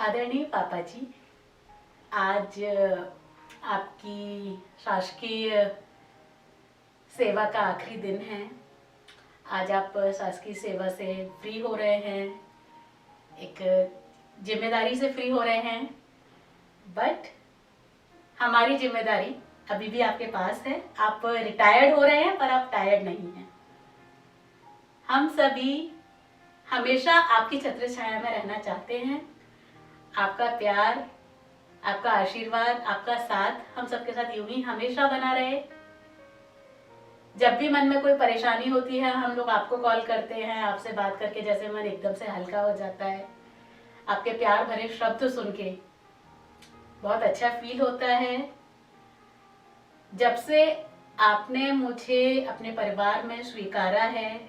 आदरणीय पापा जी, आज आपकी शासकीय सेवा का आखिरी दिन है। आज आप शासकीय सेवा से फ्री हो रहे हैं, एक जिम्मेदारी से फ्री हो रहे हैं, बट हमारी जिम्मेदारी अभी भी आपके पास है। आप रिटायर्ड हो रहे हैं पर आप टायर्ड नहीं हैं। हम सभी हमेशा आपकी छत्र छाया में रहना चाहते हैं। आपका प्यार, आपका आशीर्वाद, आपका साथ हम सबके साथ यूं ही हमेशा बना रहे। जब भी मन में कोई परेशानी होती है हम लोग आपको कॉल करते हैं। आपसे बात करके जैसे मन एकदम से हल्का हो जाता है। आपके प्यार भरे शब्द सुन के बहुत अच्छा फील होता है। जब से आपने मुझे अपने परिवार में स्वीकारा है,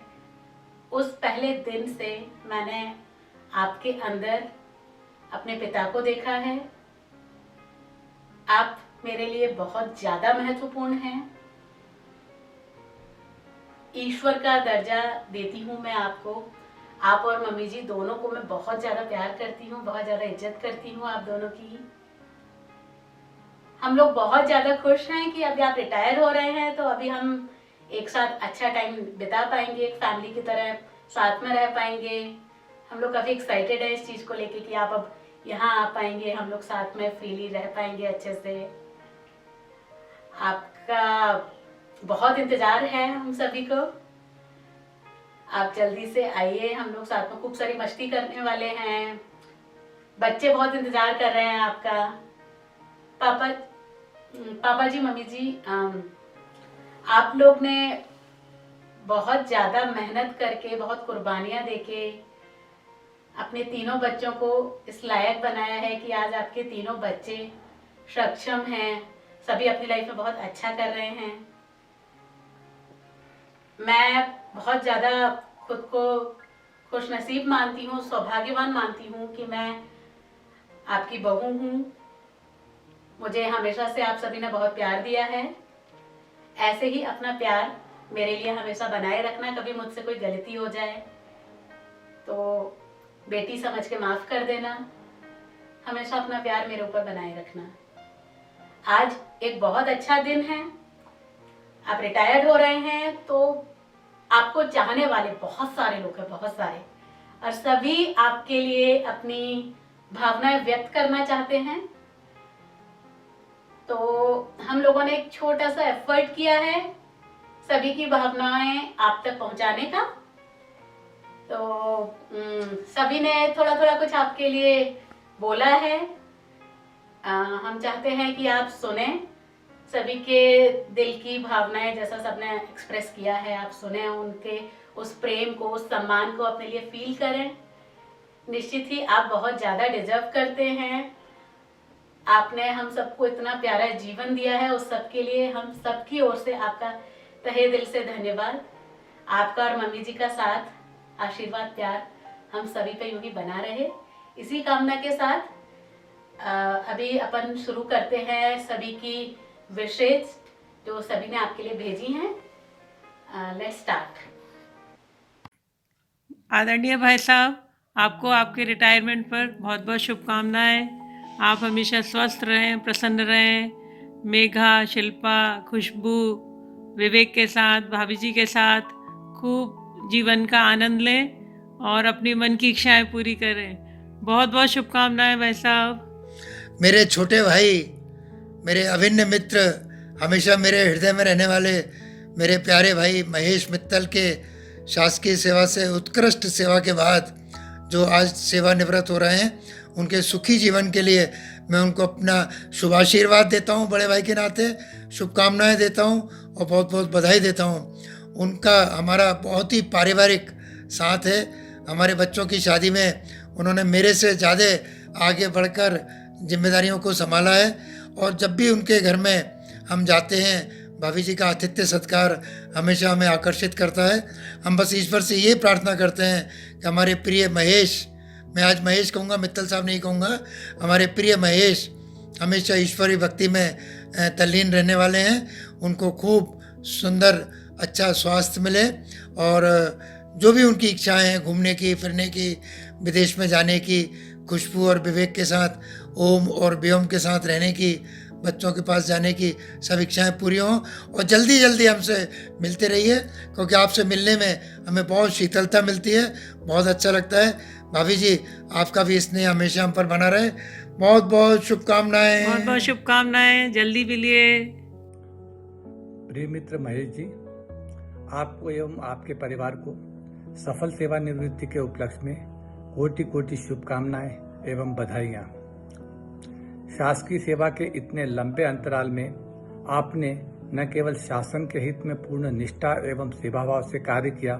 उस पहले दिन से मैंने आपके अंदर अपने पिता को देखा है। आप मेरे लिए बहुत ज्यादा महत्वपूर्ण हैं। ईश्वर का दर्जा देती हूँ मैं आपको। आप और मम्मी जी दोनों को मैं बहुत ज्यादा प्यार करती हूँ, बहुत ज्यादा इज्जत करती हूँ आप दोनों की। हम लोग बहुत ज्यादा खुश हैं कि अभी आप रिटायर हो रहे हैं, तो अभी हम एक साथ अच्छा टाइम बिता पाएंगे, एक फैमिली की तरह साथ में रह पाएंगे। हम लोग काफी एक्साइटेड है इस चीज को लेके कि आप अब यहाँ आ पाएंगे, हम लोग साथ में फ्रीली रह पाएंगे अच्छे से। आपका बहुत इंतजार है हम सभी को। आप जल्दी से आइए, हम लोग साथ में खूब सारी मस्ती करने वाले हैं। बच्चे बहुत इंतजार कर रहे हैं आपका। पापा पापा जी, मम्मी जी, आप लोग ने बहुत ज्यादा मेहनत करके, बहुत कुर्बानियां देके अपने तीनों बच्चों को इस लायक बनाया है कि आज आपके तीनों बच्चे सक्षम हैं, सभी अपनी लाइफ में बहुत अच्छा कर रहे हैं। मैं बहुत ज्यादा खुद को खुशनसीब मानती हूँ, सौभाग्यवान मानती हूँ कि मैं आपकी बहू हूँ। मुझे हमेशा से आप सभी ने बहुत प्यार दिया है। ऐसे ही अपना प्यार मेरे लिए हमेशा बनाए रखना। कभी मुझसे कोई गलती हो जाए तो बेटी समझ के माफ कर देना। हमेशा अपना प्यार मेरे ऊपर बनाए रखना। आज एक बहुत अच्छा दिन है। आप रिटायर्ड हो रहे हैं तो आपको चाहने वाले बहुत सारे लोग हैं, बहुत सारे, और सभी आपके लिए अपनी भावनाएं व्यक्त करना चाहते हैं। तो हम लोगों ने एक छोटा सा एफर्ट किया है सभी की भावनाएं आप तक पहुंचाने का। तो सभी ने थोड़ा थोड़ा कुछ आपके लिए बोला है। हम चाहते हैं कि आप सुने सभी के दिल की भावनाएं, जैसा सबने एक्सप्रेस किया है आप सुने, उनके उस प्रेम को, उस सम्मान को अपने लिए फील करें। निश्चित ही आप बहुत ज्यादा डिजर्व करते हैं। आपने हम सबको इतना प्यारा जीवन दिया है, उस सब के लिए हम सबकी ओर से आपका तहे दिल से धन्यवाद। आपका और मम्मी जी का साथ, आशीर्वाद, प्यार हम सभी पे यूं ही बना रहे। इसी कामना के साथ अभी अपन शुरू करते हैं सभी की विशेष जो सभी ने आपके लिए भेजी हैं। Let's start. आदरणीय भाई साहब, आपको आपके रिटायरमेंट पर बहुत बहुत शुभकामनाएं। आप हमेशा स्वस्थ रहें, प्रसन्न रहें। मेघा, शिल्पा, खुशबू, विवेक के साथ, भाभी जी के साथ खूब जीवन का आनंद लें और अपनी मन की इच्छाएं पूरी करें। बहुत बहुत शुभकामनाएं भाई साहब। मेरे छोटे भाई, मेरे अभिन्न मित्र, हमेशा मेरे हृदय में रहने वाले मेरे प्यारे भाई महेश मित्तल के शासकीय सेवा से उत्कृष्ट सेवा के बाद जो आज सेवानिवृत्त हो रहे हैं, उनके सुखी जीवन के लिए मैं उनको अपना शुभाशीर्वाद देता हूँ। बड़े भाई के नाते शुभकामनाएं देता हूँ और बहुत बहुत बधाई देता हूँ। उनका हमारा बहुत ही पारिवारिक साथ है। हमारे बच्चों की शादी में उन्होंने मेरे से ज़्यादा आगे बढ़कर जिम्मेदारियों को संभाला है और जब भी उनके घर में हम जाते हैं, भाभी जी का आतिथ्य सत्कार हमेशा हमें आकर्षित करता है। हम बस ईश्वर से ये प्रार्थना करते हैं कि हमारे प्रिय महेश, मैं आज महेश कहूँगा, मित्तल साहब नहीं कहूँगा, हमारे प्रिय महेश हमेशा ईश्वरीय भक्ति में तल्लीन रहने वाले हैं। उनको खूब सुंदर अच्छा स्वास्थ्य मिले और जो भी उनकी इच्छाएं हैं, घूमने की, फिरने की, विदेश में जाने की, खुशबू और विवेक के साथ, ओम और व्योम के साथ रहने की, बच्चों के पास जाने की, सब इच्छाएं पूरी हों और जल्दी जल्दी हमसे मिलते रहिए, क्योंकि आपसे मिलने में हमें बहुत शीतलता मिलती है, बहुत अच्छा लगता है। भाभी जी, आपका भी स्नेह हमेशा हम पर बना रहे। बहुत बहुत शुभकामनाएं। बहुत बहुत शुभकामनाएं, जल्दी मिलिए। प्रिय मित्र महेश जी, आपको एवं आपके परिवार को सफल सेवानिवृत्ति के उपलक्ष्य में कोटि कोटि शुभकामनाएं एवं बधाइयाँ। शासकीय सेवा के इतने लंबे अंतराल में आपने न केवल शासन के हित में पूर्ण निष्ठा एवं सेवाभाव से कार्य किया,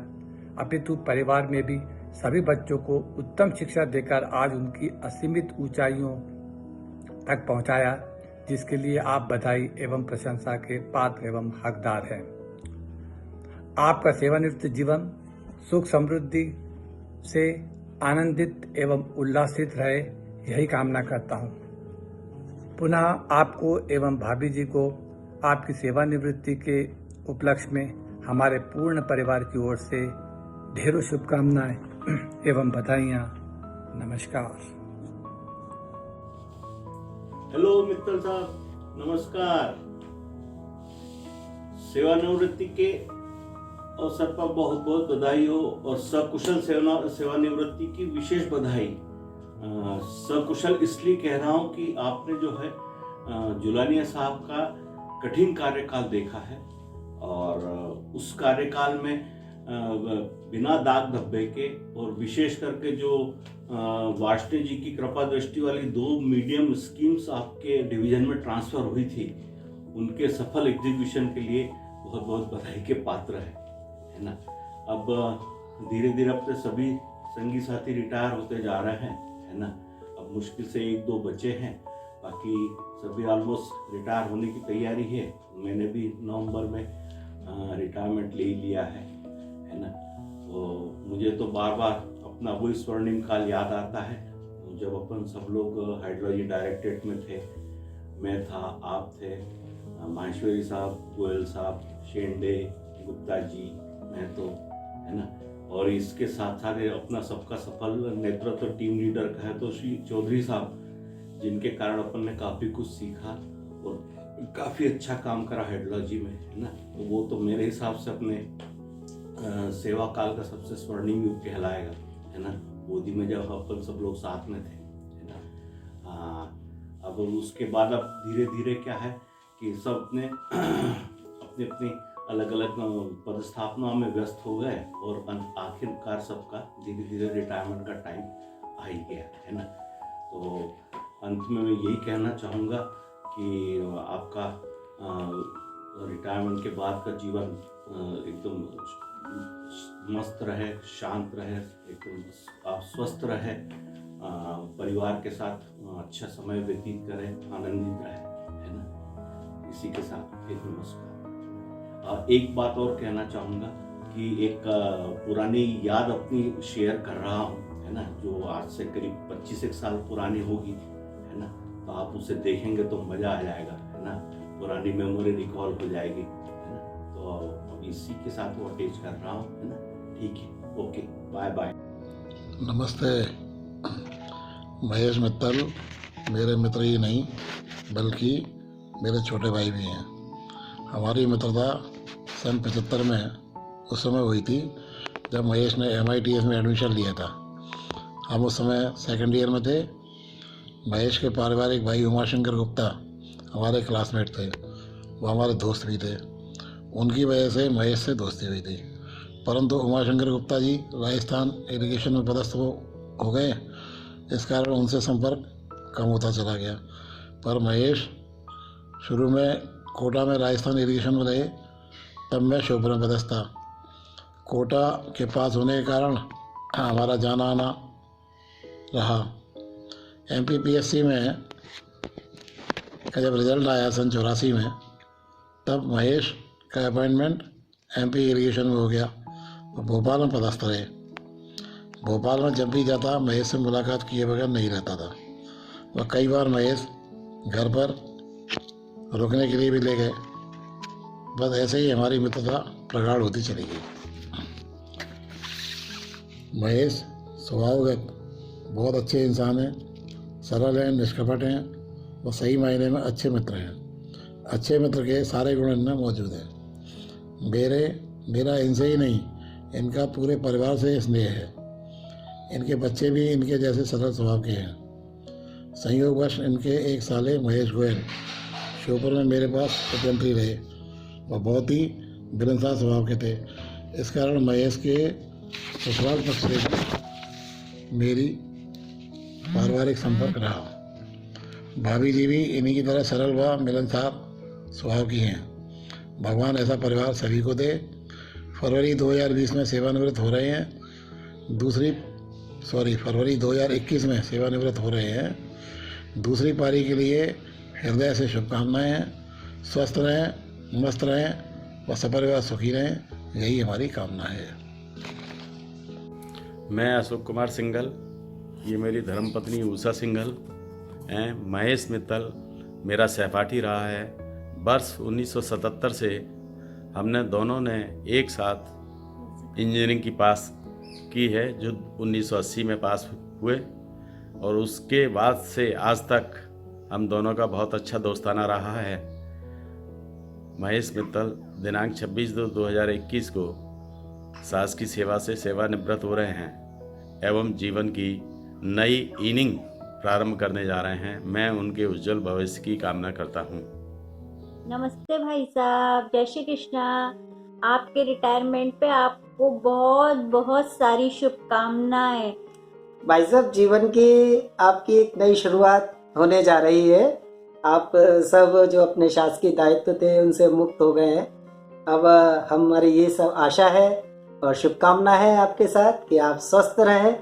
अपितु परिवार में भी सभी बच्चों को उत्तम शिक्षा देकर आज उनकी असीमित ऊंचाइयों तक पहुंचाया, जिसके लिए आप बधाई एवं प्रशंसा के पात्र एवं हकदार हैं। आपका सेवानिवृत्त जीवन सुख समृद्धि से आनंदित एवं उल्लासित रहे, यही कामना करता हूँ। पुनः आपको एवं भाभी जी को आपकी सेवानिवृत्ति के उपलक्ष्य में हमारे पूर्ण परिवार की ओर से ढेरों शुभकामनाएं एवं बधाइयाँ। नमस्कार। हेलो मित्तल साहब, नमस्कार। सेवानिवृत्ति के अवसर पर बहुत बहुत बधाई हो और सकुशल सेवानिवृत्ति की विशेष बधाई। सकुशल इसलिए कह रहा हूँ कि आपने जो है जुलानिया साहब का कठिन कार्यकाल देखा है और उस कार्यकाल में बिना दाग धब्बे के और विशेष करके जो वाजपेयी जी की कृपा दृष्टि वाली 2 मीडियम स्कीम्स आपके डिवीजन में ट्रांसफर हुई थी, उनके सफल एग्जीक्यूशन के लिए बहुत बहुत बधाई के पात्र है ना। अब धीरे धीरे अपने सभी संगी साथी रिटायर होते जा रहे हैं, है ना। अब मुश्किल से 1-2 बचे हैं, बाकी सभी ऑलमोस्ट रिटायर होने की तैयारी है। मैंने भी नवंबर में रिटायरमेंट ले लिया है ना। तो मुझे तो बार बार अपना वही स्वर्णिम काल याद आता है जब अपन सब लोग हाइड्रोलॉजी डायरेक्टरेट में थे। मैं था, आप थे, माहेश्वरी साहब, गोयल साहब, शेंडे, गुप्ता जी, मैं तो, है ना। और इसके साथ साथ अपना सबका सफल नेतृत्व टीम लीडर का है तो श्री चौधरी साहब, जिनके कारण अपन ने काफ़ी कुछ सीखा और काफ़ी अच्छा काम करा हाइड्रोलॉजी में, है ना। तो वो तो मेरे हिसाब से अपने सेवा काल का सबसे स्वर्णिम युग कहलाएगा, है ना। गोदी में जब अपन सब लोग साथ में थे, है ना। अब उसके बाद अब धीरे धीरे क्या है कि सब ने अपनी अपनी अलग अलग पदस्थापना में व्यस्त हो गए और आखिरकार सबका धीरे धीरे रिटायरमेंट का टाइम आ ही गया, है ना। तो अंत में मैं यही कहना चाहूँगा कि आपका रिटायरमेंट के बाद का जीवन एकदम मस्त रहे, शांत रहे, एकदम आप स्वस्थ रहे, परिवार के साथ अच्छा समय व्यतीत करें, आनंदित रहे, है ना। इसी के साथ एक नमस्कार। एक बात और कहना चाहूँगा कि एक पुरानी याद अपनी शेयर कर रहा हूँ, है ना, जो आज से करीब 25 साल पुरानी होगी, है ना। तो आप उसे देखेंगे तो मज़ा आ जाएगा, है ना। पुरानी मेमोरी रिकॉल हो जाएगी, है ना। तो अब इसी के साथ वो अटैच कर रहा हूँ, है ना। ठीक है, ओके, बाय बाय। नमस्ते महेश मित्तल, मेरे मित्र ही नहीं बल्कि मेरे छोटे भाई भी हैं। हमारी मित्रता सन 75 में उस समय हुई थी जब महेश ने MITS में एडमिशन लिया था। हम उस समय सेकंड ईयर में थे। महेश के पारिवारिक भाई उमाशंकर गुप्ता हमारे क्लासमेट थे, वो हमारे दोस्त भी थे। उनकी वजह से महेश से दोस्ती हुई थी, परंतु उमाशंकर गुप्ता जी राजस्थान इरिगेशन में पदस्थ हो गए, इस कारण उनसे संपर्क कम होता चला गया। पर महेश शुरू में कोटा में राजस्थान इरिगेशन में रहे, तब मैं श्योपुर में पदस्थ था। कोटा के पास होने के कारण हमारा जाना आना रहा। MPPSC में का जब रिजल्ट आया सन 84 में, तब महेश का अपॉइंटमेंट MP इरिगेशन में हो गया। वो भोपाल में पदस्थ रहे। भोपाल में जब भी जाता महेश से मुलाकात किए बगैर नहीं रहता था। वह कई बार महेश घर पर रुकने के लिए भी ले गए। बस ऐसे ही हमारी मित्रता प्रगाढ़ होती चली गई। महेश स्वभावगत बहुत अच्छे इंसान हैं, सरल हैं, निष्कपट हैं और सही मायने में अच्छे मित्र हैं। अच्छे मित्र के सारे गुण इनमें मौजूद हैं। मेरा इनसे ही नहीं, इनका पूरे परिवार से स्नेह है। इनके बच्चे भी इनके जैसे सरल स्वभाव के हैं। संयोगवश इनके एक साले महेश गोयल श्योपुर में मेरे पास उपयंत्री रहे और बहुत ही मिलनसार स्वभाव के थे। इस कारण महेश के ससुराल पक्ष से भी मेरी पारिवारिक संपर्क रहा। भाभी जी भी इन्हीं की तरह सरल व मिलनसार स्वभाव की हैं। भगवान ऐसा परिवार सभी को दे। फरवरी 2020 में सेवानिवृत्त हो रहे हैं। फरवरी 2021 में सेवानिवृत्त हो रहे हैं। दूसरी पारी के लिए हृदय से शुभकामनाएं हैं। स्वस्थ रहें, मस्त रहें व सपरिवार सुखी रहें, यही हमारी कामना है। मैं अशोक कुमार सिंघल, ये मेरी धर्मपत्नी उषा सिंघल हैं। महेश मित्तल मेरा सहपाठी रहा है। वर्ष 1977 से हमने दोनों ने एक साथ इंजीनियरिंग की पास की है, जो 1980 में पास हुए, और उसके बाद से आज तक हम दोनों का बहुत अच्छा दोस्ताना रहा है। महेश मित्तल दिनांक 26/2/2021 को सास की सेवा से सेवानिवृत्त हो रहे हैं एवं जीवन की नई इनिंग प्रारंभ करने जा रहे हैं। मैं उनके उज्जवल भविष्य की कामना करता हूँ। नमस्ते भाई साहब, जय श्री कृष्णा। आपके रिटायरमेंट पे आपको बहुत बहुत सारी शुभकामनाएं। भाई साहब, जीवन की आपकी एक नई शुरुआत होने जा रही है। आप सब जो अपने शासकीय दायित्व थे उनसे मुक्त हो गए हैं। अब हमारी ये सब आशा है और शुभकामना है आपके साथ कि आप स्वस्थ रहें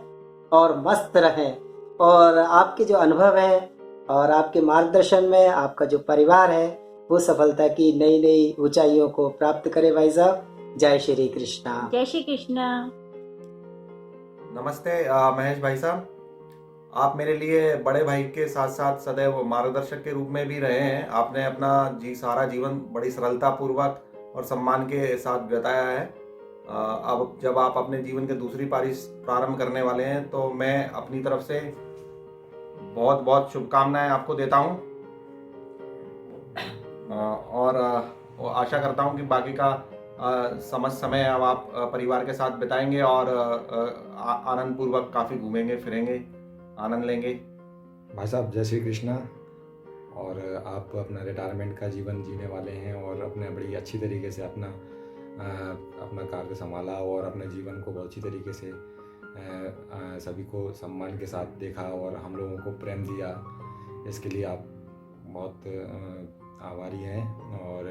और मस्त रहें, और आपके जो अनुभव हैं और आपके मार्गदर्शन में आपका जो परिवार है वो सफलता की नई नई ऊंचाइयों को प्राप्त करे। भाई साहब, जय श्री कृष्णा। जय श्री कृष्णा। नमस्ते महेश भाई साहब, आप मेरे लिए बड़े भाई के साथ साथ सदैव मार्गदर्शक के रूप में भी रहे हैं। आपने अपना सारा जीवन बड़ी सरलता पूर्वक और सम्मान के साथ बिताया है। अब जब आप अपने जीवन के दूसरी पारी प्रारंभ करने वाले हैं तो मैं अपनी तरफ से बहुत बहुत शुभकामनाएं आपको देता हूं, और आशा करता हूं कि बाकी का समय अब आप परिवार के साथ बिताएंगे और आनंद पूर्वक काफ़ी घूमेंगे फिरेंगे, आनंद लेंगे। भाई साहब, जय श्री कृष्णा। और आप अपना रिटायरमेंट का जीवन जीने वाले हैं और अपने बड़ी अच्छी तरीके से अपना कार्य संभाला और अपने जीवन को बहुत अच्छी तरीके से सभी को सम्मान के साथ देखा और हम लोगों को प्रेम दिया। इसके लिए आप बहुत आभारी हैं, और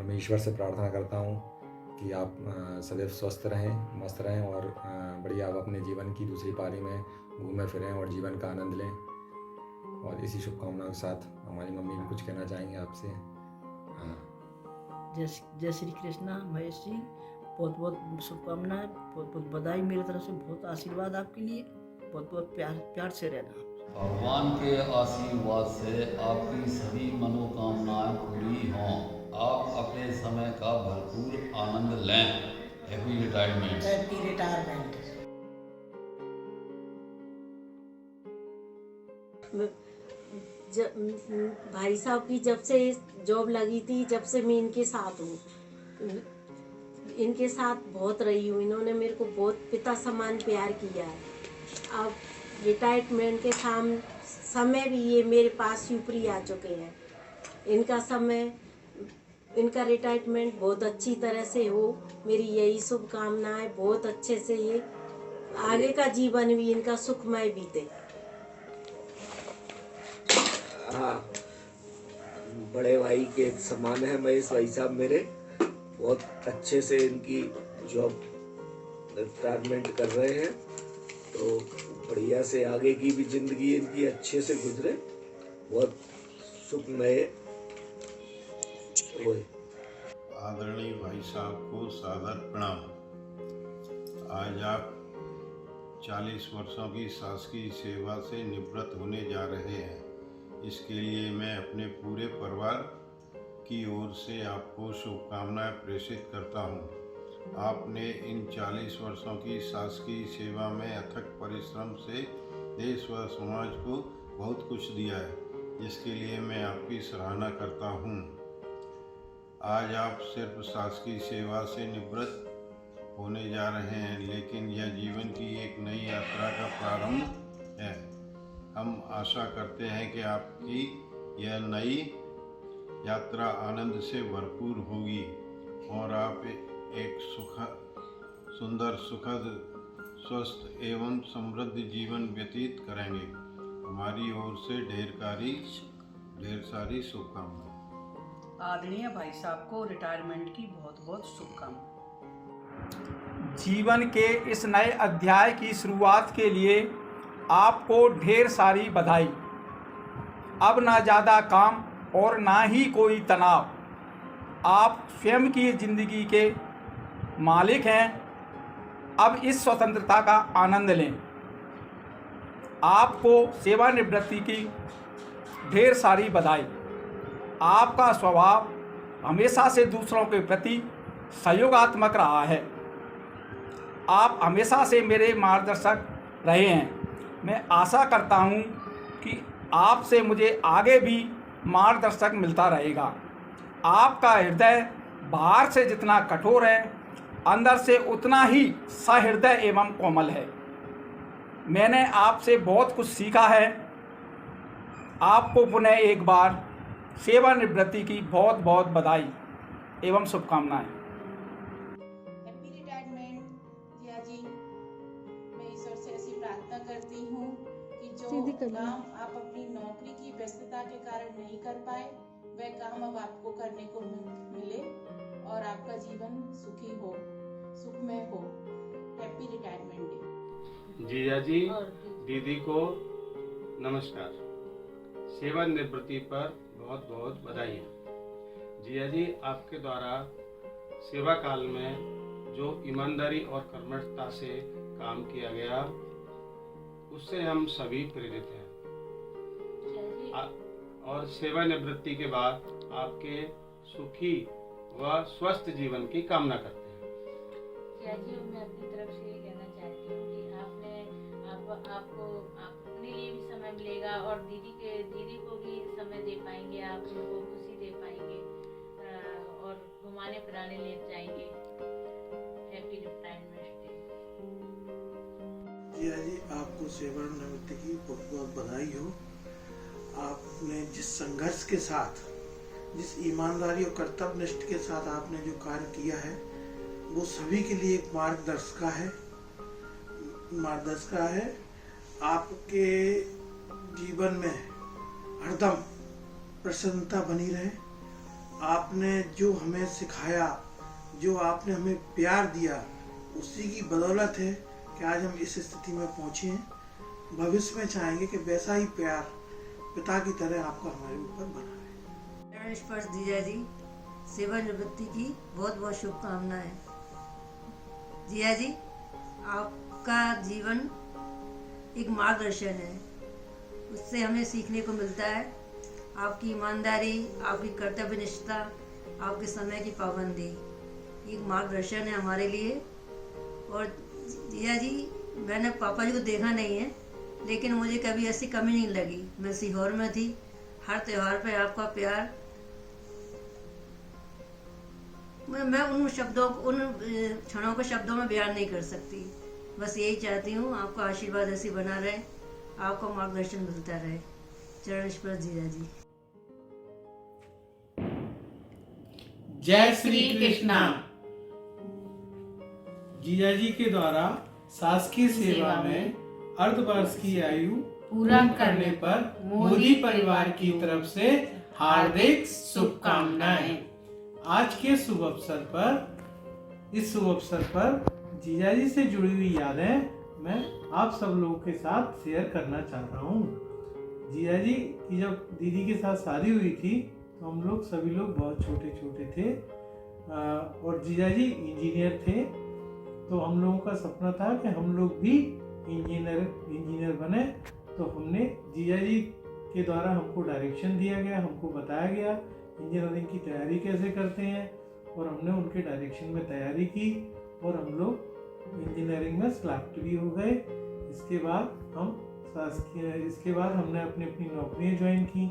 मैं ईश्वर से प्रार्थना करता हूँ कि आप सदैव स्वस्थ रहें, मस्त रहें और बढ़िया आप अपने जीवन की दूसरी पारी में घूमें फिरें और जीवन का आनंद लें। और इसी शुभकामनाओं के साथ हमारी मम्मी भी कुछ कहना चाहेंगे आपसे। जय श्री कृष्णा। महेश जी, बहुत बहुत शुभकामनाएं, बहुत बहुत बधाई मेरी तरफ से, बहुत आशीर्वाद आपके लिए। बहुत बहुत प्यार से रहना। भगवान के आशीर्वाद से आपकी सभी मनोकामनाएं पूरी हों। आप अपने समय का भरपूर आनंद लें। Happy retirement. Happy retirement. भाई साहब की जब से जॉब लगी थी, जब से मैं इनके साथ हूँ, इनके साथ बहुत रही हूँ। इन्होंने मेरे को बहुत पिता समान प्यार किया है। अब रिटायरमेंट के समय भी ये मेरे पास ऊपरी आ चुके हैं। इनका रिटायरमेंट बहुत अच्छी तरह से हो, मेरी यही शुभकामनाएं। बहुत अच्छे से ये आगे का जीवन भी इनका सुखमय बीते। हाँ, बड़े भाई के समान है महेश भाई साहब मेरे। बहुत अच्छे से इनकी जॉब रिटायरमेंट कर रहे हैं, तो बढ़िया से आगे की भी जिंदगी इनकी अच्छे से गुजरे, बहुत सुखमय होए। आदरणीय भाई साहब को सादर प्रणाम। आज आप 40 वर्षों की शासकीय सेवा से निवृत्त होने जा रहे हैं। इसके लिए मैं अपने पूरे परिवार की ओर से आपको शुभकामनाएं प्रेषित करता हूं। आपने इन 40 वर्षों की शासकीय सेवा में अथक परिश्रम से देश व समाज को बहुत कुछ दिया है, जिसके लिए मैं आपकी सराहना करता हूँ। आज आप सिर्फ शासकीय सेवा से निवृत्त होने जा रहे हैं, लेकिन यह जीवन की एक नई यात्रा का प्रारंभ है। हम आशा करते हैं कि आपकी यह नई यात्रा आनंद से भरपूर होगी और आप एक सुंदर, सुखद, स्वस्थ एवं समृद्ध जीवन व्यतीत करेंगे। हमारी ओर से ढेर सारी शुभकामनाएं। आदरणीय भाई साहब को रिटायरमेंट की बहुत बहुत शुभकामनाएं। जीवन के इस नए अध्याय की शुरुआत के लिए आपको ढेर सारी बधाई। अब ना ज़्यादा काम और ना ही कोई तनाव। आप स्वयं की ज़िंदगी के मालिक हैं। अब इस स्वतंत्रता का आनंद लें। आपको सेवानिवृत्ति की ढेर सारी बधाई। आपका स्वभाव हमेशा से दूसरों के प्रति सहयोगात्मक रहा है। आप हमेशा से मेरे मार्गदर्शक रहे हैं। मैं आशा करता हूं कि आपसे मुझे आगे भी मार्गदर्शक मिलता रहेगा। आपका हृदय बाहर से जितना कठोर है, अंदर से उतना ही सहृदय एवं कोमल है। मैंने आपसे बहुत कुछ सीखा है। आपको पुनः एक बार सेवानिवृत्ति की बहुत बहुत बधाई एवं शुभकामनाएं। हैप्पी रिटायरमेंट जिया जी। मैं ईश्वर से ऐसी प्रार्थना करती हूँ कि जो काम आप अपनी नौकरी की व्यस्तता के कारण नहीं कर पाए, वह काम अब आपको करने को मिले और आपका जीवन सुखी हो, सुखमय हो। Happy retirement day. Jiya ji, दीदी को नमस्कार। सेवानिवृत्ति पर बहुत बहुत बधाई। जिया जी, आपके द्वारा सेवा काल में जो ईमानदारी और कर्मठता से काम किया गया, उससे हम सभी प्रेरित हैं और सेवानिवृत्ति के बाद आपके सुखी व स्वस्थ जीवन की कामना करते हैं। जिया जी, मैं अपनी तरफ से ये कहना चाहती हूँ कि आपको अपने लिए भी समय मिलेगा और दीदी को भी समय दे पाएंगे, आप उनको खुशी दे पाएंगे और घुमाने फिराने ले जाएंगे। Happy retirement day. Jiya ji, आपको सेवानिवृत्ति की बहुत बहुत बधाई हो। आपने जिस संघर्ष के साथ, जिस ईमानदारी और कर्तव्यनिष्ठ के साथ आपने जो कार्य किया है, वो सभी के लिए एक मार्गदर्शिका है। आपके जीवन में हरदम प्रसन्नता बनी रहे। आपने जो हमें सिखाया, जो आपने हमें प्यार दिया, उसी की बदौलत है कि आज हम इस स्थिति में पहुंचे हैं। भविष्य में चाहेंगे कि वैसा ही प्यार पिता की तरह आपका हमारे ऊपर बना रहे। स्पर्श जिया जी, सेवानिवृत्ति की बहुत बहुत शुभकामनाएं। जिया जी, आपका जीवन एक मार्गदर्शन है। उससे हमें सीखने को मिलता है। आपकी ईमानदारी, आपकी कर्तव्यनिष्ठता, आपके समय की पाबंदी एक मार्गदर्शन है हमारे लिए। और जिया जी, मैंने पापा जी को देखा नहीं है, लेकिन मुझे कभी ऐसी कमी नहीं लगी। मैं सीहोर में थी, हर त्योहार पे आपका प्यार, मैं उन क्षणों को शब्दों में बयान नहीं कर सकती। बस यही चाहती हूँ, आपका आशीर्वाद ऐसी बना रहे, आपका मार्गदर्शन मिलता रहे। चरण स्पर्श जिया जी। जय श्री कृष्णा। जिया जी के द्वारा शासकीय सेवा में अर्धवर्ष की आयु पूरा करने पर मोदी परिवार की तरफ से हार्दिक शुभकामनाएं। आज के शुभ अवसर पर, इस शुभ अवसर पर जिया जी से जुड़ी हुई यादें मैं आप सब लोगों के साथ शेयर करना चाहता हूँ। जिया जी की जब दीदी के साथ शादी हुई थी तो हम लोग सभी लोग बहुत छोटे छोटे थे और जिया जी इंजीनियर थे। तो हम लोगों का सपना था कि हम लोग भी इंजीनियर बने। तो हमने जिया जी के द्वारा हमको डायरेक्शन दिया गया, हमको बताया गया इंजीनियरिंग की तैयारी कैसे करते हैं और हमने उनके डायरेक्शन में तैयारी की और हम लोग इंजीनियरिंग में सेलेक्ट भी हो गए। इसके बाद हमने अपनी अपनी नौकरियाँ ज्वाइन की।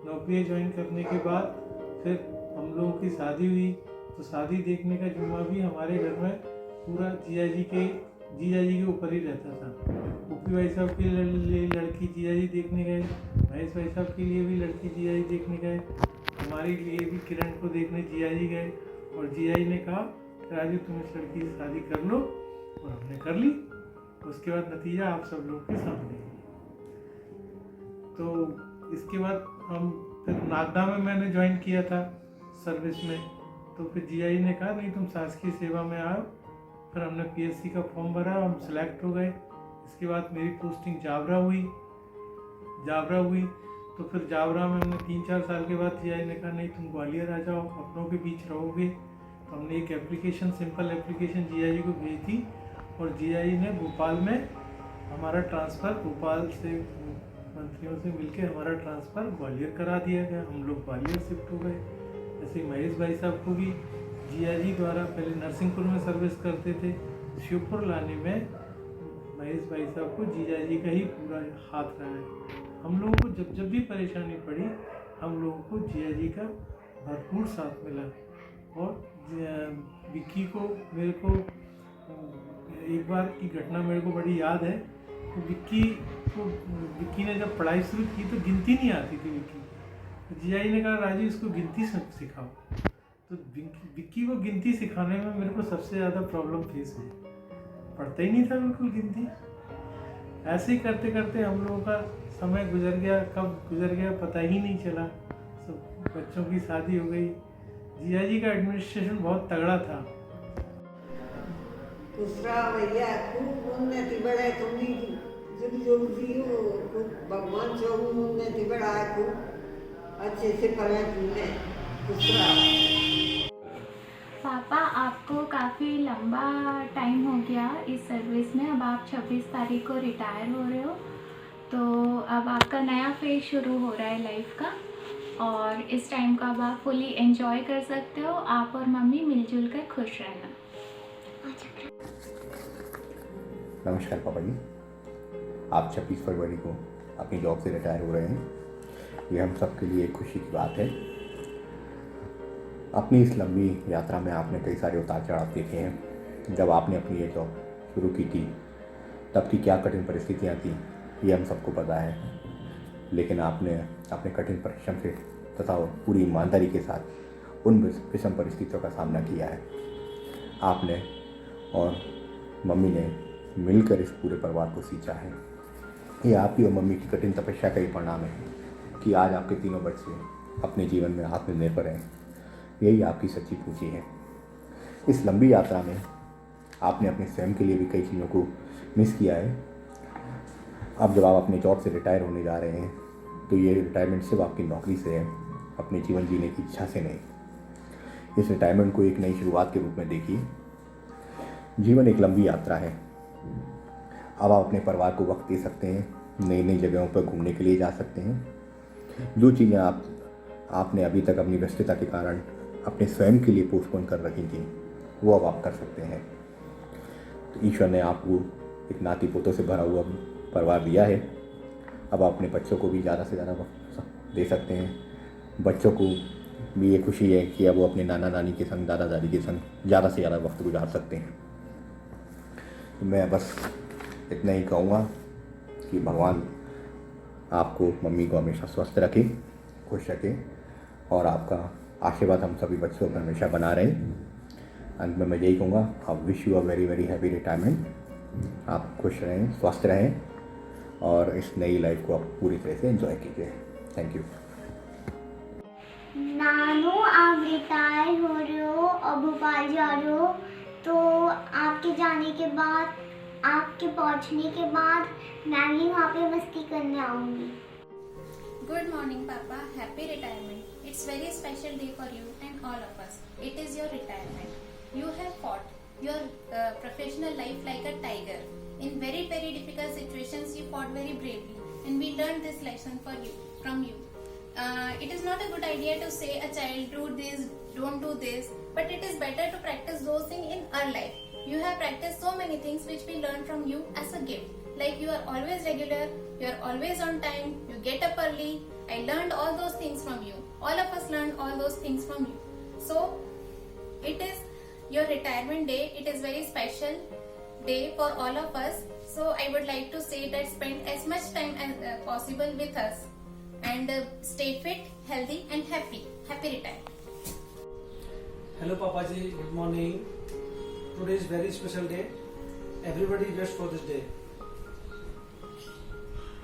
नौकरियाँ ज्वाइन करने के बाद फिर हम लोगों की शादी हुई। तो शादी देखने का जिम्मा भी हमारे घर में पूरा जीजा जी के ऊपर ही रहता था। ऊपी भाई साहब के लिए लड़की जीजा जी देखने गए, महेश भाई साहब के लिए भी लड़की जीजा जी देखने गए, हमारे लिए भी किरण को देखने जीजा जी गए। और जीजा जी ने कहा राजू तुम इस लड़की से शादी कर लो, और हमने कर ली। उसके बाद नतीजा आप सब लोग के सामने है। तो इसके बाद हम फिर नागदा में मैंने ज्वाइन किया था सर्विस में। तो फिर जीजा जी ने कहा नहीं तुम शासकीय सेवा में आओ। फिर हमने पीएससी का फॉर्म भरा, हम सेलेक्ट हो गए। इसके बाद मेरी पोस्टिंग जावरा हुई। तो फिर जावरा में हमने 3-4 साल के बाद जीजा जी ने कहा नहीं तुम ग्वालियर आ जाओ, अपनों के बीच रहोगे। तो हमने एक एप्लीकेशन, सिंपल एप्लीकेशन जीजा जी को भेजी थी, और जीजा जी ने भोपाल में हमारा ट्रांसफ़र, भोपाल से मंत्रियों से मिलके हमारा ट्रांसफ़र ग्वालियर करा दिया गया। हम लोग ग्वालियर शिफ्ट हो गए। ऐसे महेश भाई साहब को भी जीजा जी द्वारा, पहले नरसिंहपुर में सर्विस करते थे, शिवपुर लाने में महेश भाई साहब को जीजा जी का ही पूरा हाथ रहा है। हम लोगों को जब भी परेशानी पड़ी, हम लोगों को जीजा जी का भरपूर साथ मिला। और विक्की को, मेरे को एक बार की घटना मेरे को बड़ी याद है। तो विक्की ने जब पढ़ाई शुरू की तो गिनती नहीं आती थी विक्की। तो जीजा जी ने कहा राजू इसको गिनती सिखाओ। तो विक्की को गिनती सिखाने में मेरे को सबसे ज़्यादा प्रॉब्लम फेस हुई। पढ़ता ही नहीं था बिल्कुल गिनती। ऐसे ही करते करते हम लोगों का समय गुजर गया, कब गुजर गया पता ही नहीं चला। सब बच्चों की शादी हो गई। जीजा जी का एडमिनिस्ट्रेशन बहुत तगड़ा था। दूसरा भैया खूब उन्नति बढ़े, तुम्हें जो भी हो खूब भगवान से उन्नति बढ़ाए, खूब अच्छे से पढ़े तुमने। दूसरा पापा आपको काफ़ी लंबा टाइम हो गया इस सर्विस में। अब आप 26 तारीख को रिटायर हो रहे हो, तो अब आपका नया फेज शुरू हो रहा है लाइफ का, और इस टाइम को अब आप फुली एंजॉय कर सकते हो। आप और मम्मी मिलजुल कर खुश रहना। नमस्कार पापा जी, आप 26 फरवरी को अपनी जॉब से रिटायर हो रहे हैं। ये हम सब के लिए एक खुशी की बात है। अपनी इस लंबी यात्रा में आपने कई सारे उतार चढ़ाव देखे हैं। जब आपने अपनी ये जॉब शुरू की थी तब की क्या कठिन परिस्थितियाँ थी ये हम सबको पता है, लेकिन आपने अपने कठिन परिश्रम से तथा पूरी ईमानदारी के साथ उन विषम परिस्थितियों का सामना किया है। आपने और मम्मी ने मिलकर इस पूरे परिवार को सींचा है। ये आपकी और मम्मी की कठिन तपस्या का ही परिणाम है कि आज आपके तीनों बच्चे अपने जीवन में आत्मनिर्भर हैं। यही आपकी सच्ची पूंजी है। इस लंबी यात्रा में आपने अपने स्वयं के लिए भी कई चीज़ों को मिस किया है। अब जब आप अपने जॉब से रिटायर होने जा रहे हैं तो ये रिटायरमेंट सिर्फ आपकी नौकरी से है, अपने जीवन जीने की इच्छा से नहीं। इस रिटायरमेंट को एक नई शुरुआत के रूप में देखिए। जीवन एक लंबी यात्रा है। अब आप अपने परिवार को वक्त दे सकते हैं, नई नई जगहों पर घूमने के लिए जा सकते हैं। जो चीज़ें आपने अभी तक अपनी व्यस्तता के कारण अपने स्वयं के लिए पोस्टपोन कर रखी थी वो अब आप कर सकते हैं। तो ईश्वर ने आपको एक नाती पोतों से भरा हुआ परिवार दिया है। अब आप अपने बच्चों को भी ज़्यादा से ज़्यादा वक्त दे सकते हैं। बच्चों को भी ये खुशी है कि अब वो अपने नाना नानी के संग, दादा दादी के संग ज़्यादा से ज़्यादा वक्त गुजार सकते हैं। तो मैं बस इतना ही कहूँगा कि भगवान आपको, मम्मी को हमेशा स्वस्थ रखे, खुश रखे, और आपका आशीर्वाद हम सभी बच्चों पर हमेशा बना रहे। अंत में मैं यही कहूँगा, I wish you a very very happy retirement. आप खुश रहें, स्वस्थ रहें, और इस नई लाइफ को आप पूरी तरह से एंजॉय कीजिए। Thank you. नानू, आप रिटायर हो रहे हो और भोपाल जा रहे हो, तो आपके जाने के बाद, आपके पहुंचने के बाद मैं भी वहाँ पे मस्ती करने आऊँगी। Good morning, Papa. Happy retirement. It's very special day for you and all of us. It is your retirement. You have fought your professional life like a tiger. In very, very difficult situations, you fought very bravely, and we learned this lesson from you. It is not a good idea to say a child do this, don't do this, but it is better to practice those things in our life. You have practiced so many things which we learn from you as a gift. Like you are always regular, you are always on time, you get up early. I learned all those things from you. All of us learned all those things from you. So it is your retirement day. It is very special day for all of us. So I would like to say that spend as much time as possible with us and stay fit, healthy and happy. Happy retirement. Hello Papa ji, good morning. Today is very special day. Everybody waits for this day.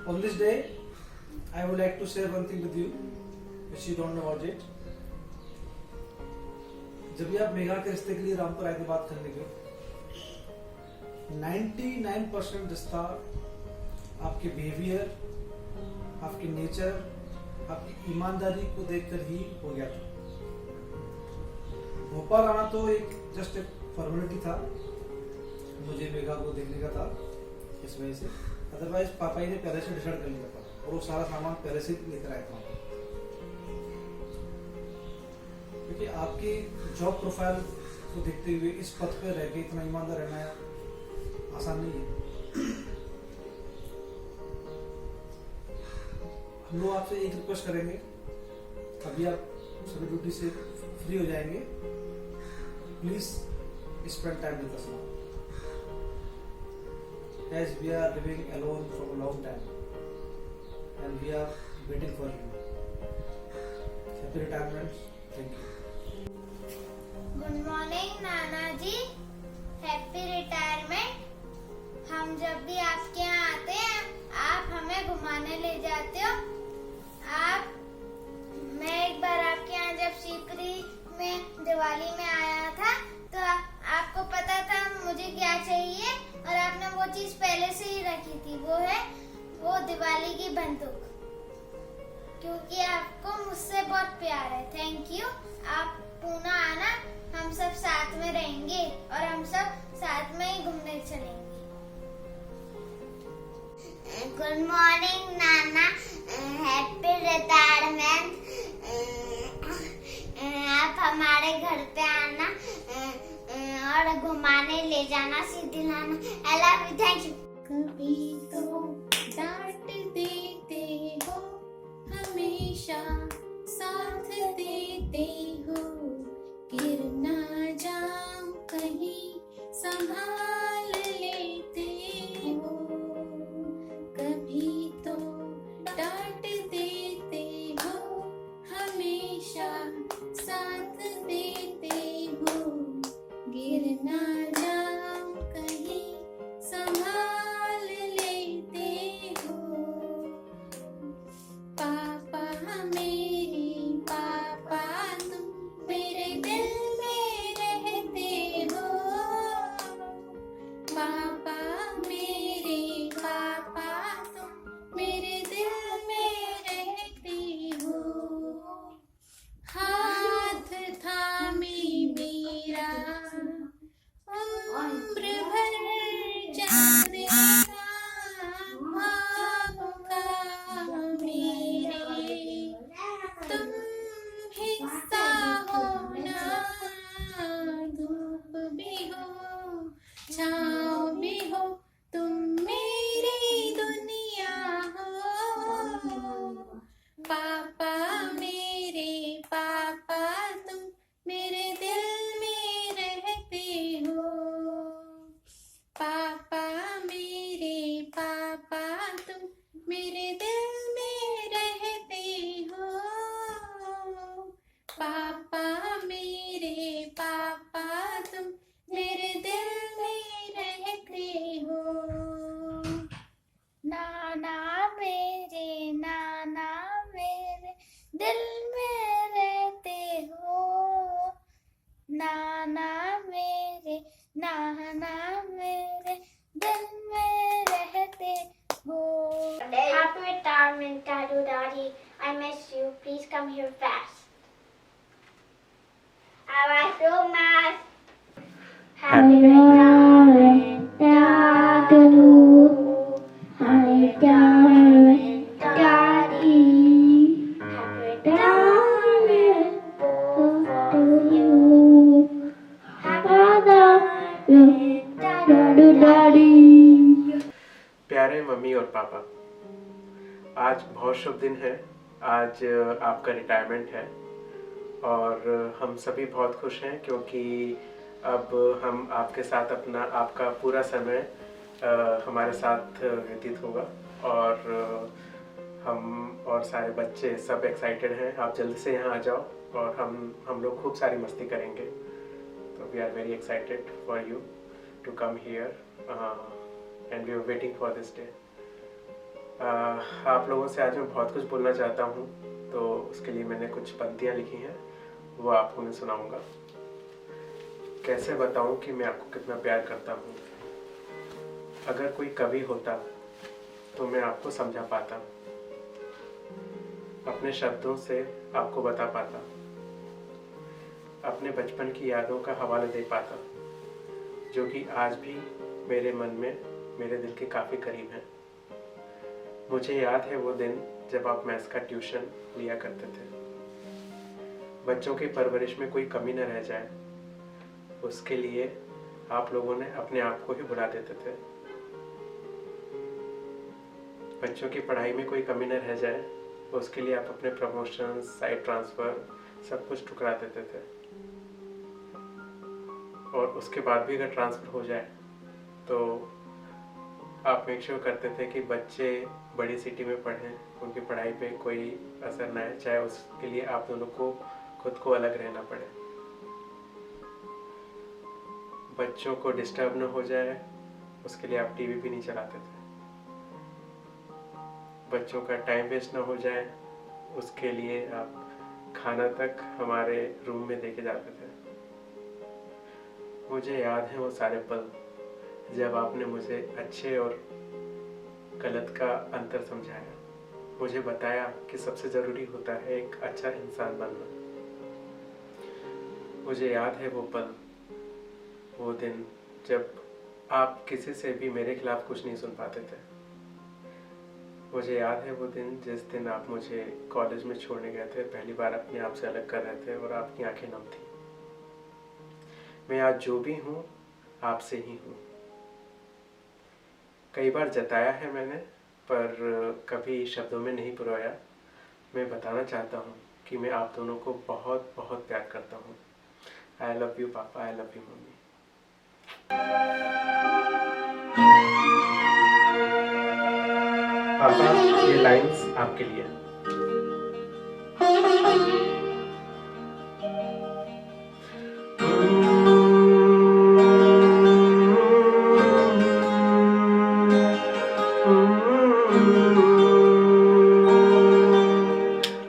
On this day, I would like to share one thing with you, which you don't know about it. जब भी आप मेघा के रिश्ते के लिए रामपुर आए थे बात करने के, 99% रिश्ता आपके बिहेवियर, आपके नेचर, आपकी ईमानदारी को देखकर ही हो गया था। भोपाल आना तो एक जस्ट एक फॉर्मेलिटी था, मुझे मेघा को देखने का था इस वजह से। अदरवाइज पापा ही ने पहले से डिसाइड कर लिया था और वो सारा सामान पहले से लेकर आया था। क्योंकि आपकी जॉब प्रोफाइल को देखते हुए इस पद पे रह के इतना ईमानदार रहना आसान नहीं है। हम लोग आपसे एक रिक्वेस्ट करेंगे, अभी आप सभी ड्यूटी से फ्री हो जाएंगे, please spend time with us now, as we are living alone for a long time and we are waiting for you. Happy retirement. Thank you. Good morning Nana ji, happy retirement. हम जब भी आपके यहाँ आते हैं आप हमें घुमाने ले जाते हो। मैं एक बार आपके यहाँ जब शिवपुरी में दिवाली में आया था तो आपको पता था मुझे क्या चाहिए और आपने वो चीज पहले से ही रखी थी, वो दिवाली की बंदूक, क्योंकि आपको मुझसे बहुत प्यार है। Thank you. आप पूना आना, हम सब साथ में रहेंगे और हम सब साथ में ही घूमने चलेंगे। गुड मॉर्निंग नाना, हैप्पी रिटायरमेंट। आप हमारे घर पे आना और घुमाने ले जाना, सीधी लाना। I love you, thank you. कभी तो डांट देते हो, हमेशा साथ देते हो, गिर ना जाऊं कहीं संभाल लेते हो। कभी तो डांट देते हो, हमेशा साथ देते हो, गिर ना जाऊं कहीं संभाल लेते हो। पापा मेरे पापा, तुम मेरे दिल में रहते हो। पापा मेरे पापा, तुम मेरे दिल में रहते हो। हाथ थामे मेरा उम्र भर चलेगा, आपका मेरे तुम हिस्सा हो ना। धूप भी हो छाँव भी हो, तुम मेरी दुनिया हो। पापा मेरे पापा, तुम मेरे दिल में रहते हो। पापा मेरे पापा, तुम मेरे दिल में रहते हो। पापा मेरे पापा, तुम मेरे दिल में रहते हो। नाना मेरे दिल में रहते हो। नाना मेरे दिल में रहते हो। Happy retirement, Dadu Daddy. I miss you. Please come here fast. I like you much. Happy retirement, Dadu. Happy retirement, Daddy. Happy retirement to you. Brother, पापा, आज बहुत शुभ दिन है। आज आपका रिटायरमेंट है और हम सभी बहुत खुश हैं क्योंकि अब हम आपके साथ आपका पूरा समय हमारे साथ व्यतीत होगा और हम और सारे बच्चे सब एक्साइटेड हैं। आप जल्दी से यहाँ आ जाओ और हम लोग खूब सारी मस्ती करेंगे। तो we are very excited for you to come here and we are waiting for this day. आप लोगों से आज मैं बहुत कुछ बोलना चाहता हूँ, तो उसके लिए मैंने कुछ पंक्तियाँ लिखी हैं, वो आपको मैं सुनाऊँगा। कैसे बताऊँ कि मैं आपको कितना प्यार करता हूँ। अगर कोई कवि होता तो मैं आपको समझा पाता, अपने शब्दों से आपको बता पाता, अपने बचपन की यादों का हवाला दे पाता, जो कि आज भी मेरे मन में, मेरे दिल के काफ़ी करीब हैं। मुझे याद है वो दिन जब आप मैथ्स का ट्यूशन लिया करते थे। बच्चों की परवरिश में कोई कमी न रह जाए, उसके लिए आप लोगों ने अपने आप को ही भुला देते थे। बच्चों की पढ़ाई में कोई कमी न रह जाए, उसके लिए आप अपने प्रमोशन, साइट ट्रांसफ़र सब कुछ ठुकरा देते थे। और उसके बाद भी अगर ट्रांसफ़र हो जाए तो आप मेक श्योर करते थे कि बच्चे बड़ी सिटी में पढ़ें, उनकी पढ़ाई पे कोई असर ना है, चाहे उसके लिए आप दोनों को खुद को अलग रहना पड़े। बच्चों को डिस्टर्ब ना हो जाए, उसके लिए आप टीवी भी नहीं चलाते थे। बच्चों का टाइम वेस्ट ना हो जाए, उसके लिए आप खाना तक हमारे रूम में देके जाते थे। मुझे याद है वो सारे पल जब आपने मुझे अच्छे और गलत का अंतर समझाया, मुझे बताया कि सबसे ज़रूरी होता है एक अच्छा इंसान बनना। मुझे याद है वो पल, वो दिन जब आप किसी से भी मेरे खिलाफ कुछ नहीं सुन पाते थे। मुझे याद है वो दिन जिस दिन आप मुझे कॉलेज में छोड़ने गए थे, पहली बार अपने आप से अलग कर रहे थे और आपकी आंखें नम थी। मैं आज जो भी हूँ आपसे ही हूँ। कई बार जताया है मैंने, पर कभी शब्दों में नहीं पुरोया। मैं बताना चाहता हूँ कि मैं आप दोनों को बहुत बहुत प्यार करता हूँ। आई लव यू पापा, आई लव यू मम्मी। पापा, ये लाइन्स आपके लिए।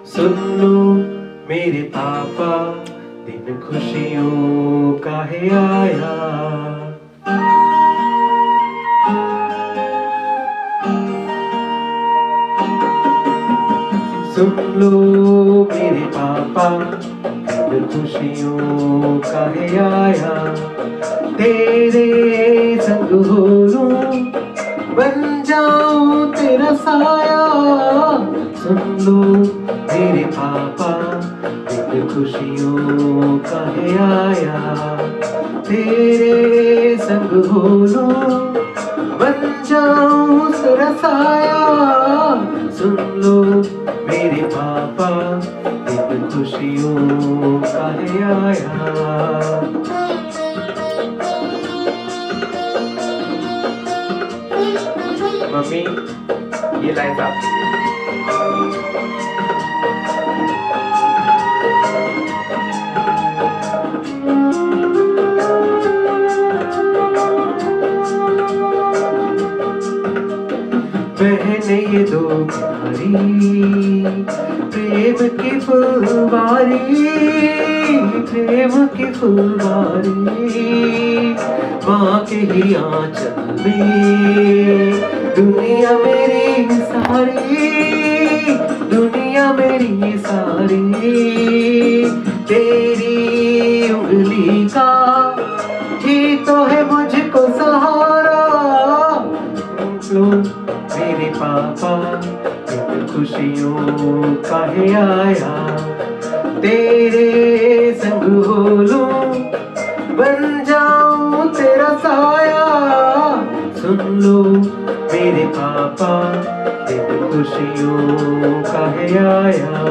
सुन लो मेरे पापा, दिन खुशियों का है आया। सुन लो मेरे पापा, दिन खुशियों का है आया। तेरे संग हो लूं, बन जाऊं तेरा साया। सुन लो मेरे पापा, दिन खुशियों का है आया। तेरे संग हो लूं, बन जाऊं तेरा साया। सुन लो मेरे पापा, दिन खुशियों का है आया। मम्मी, ये लाइन आपकी। बहने ये दो प्यारी, प्रेम की फुलवारी, प्रेम की फुलवारी। माँ के ही आंचल में दुनिया मेरी सारी, दुनिया मेरी सारी। तेरी उंगली का ही तो है मुझको सहारा। लो मेरे पापा, दिन खुशियों का है आया। तेरे संग हो लूं, बन जाऊं तेरा साया। सुन लो मेरे पापा दिन खुशियों का है आया।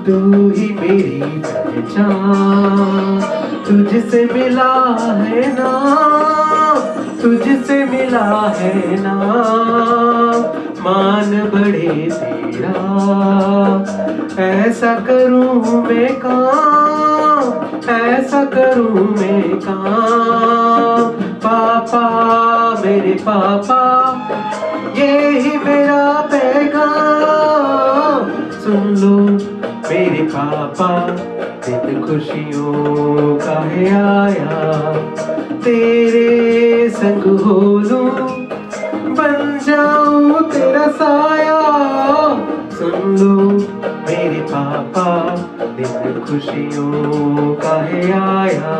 तू ही मेरी पहचान, तुझसे मिला है ना, तुझसे मिला है ना, मान बढ़े तेरा, ऐसा करूं मैं काम, ऐसा करूं मैं काम। पापा मेरे पापा, ये ही मेरा पैगाम सुन लो मेरे पापा, दिन खुशियों का है आया। तेरे संग हो लूं, बन जाऊं तेरा साया, सुन लो मेरे पापा, दिन खुशियों का है आया।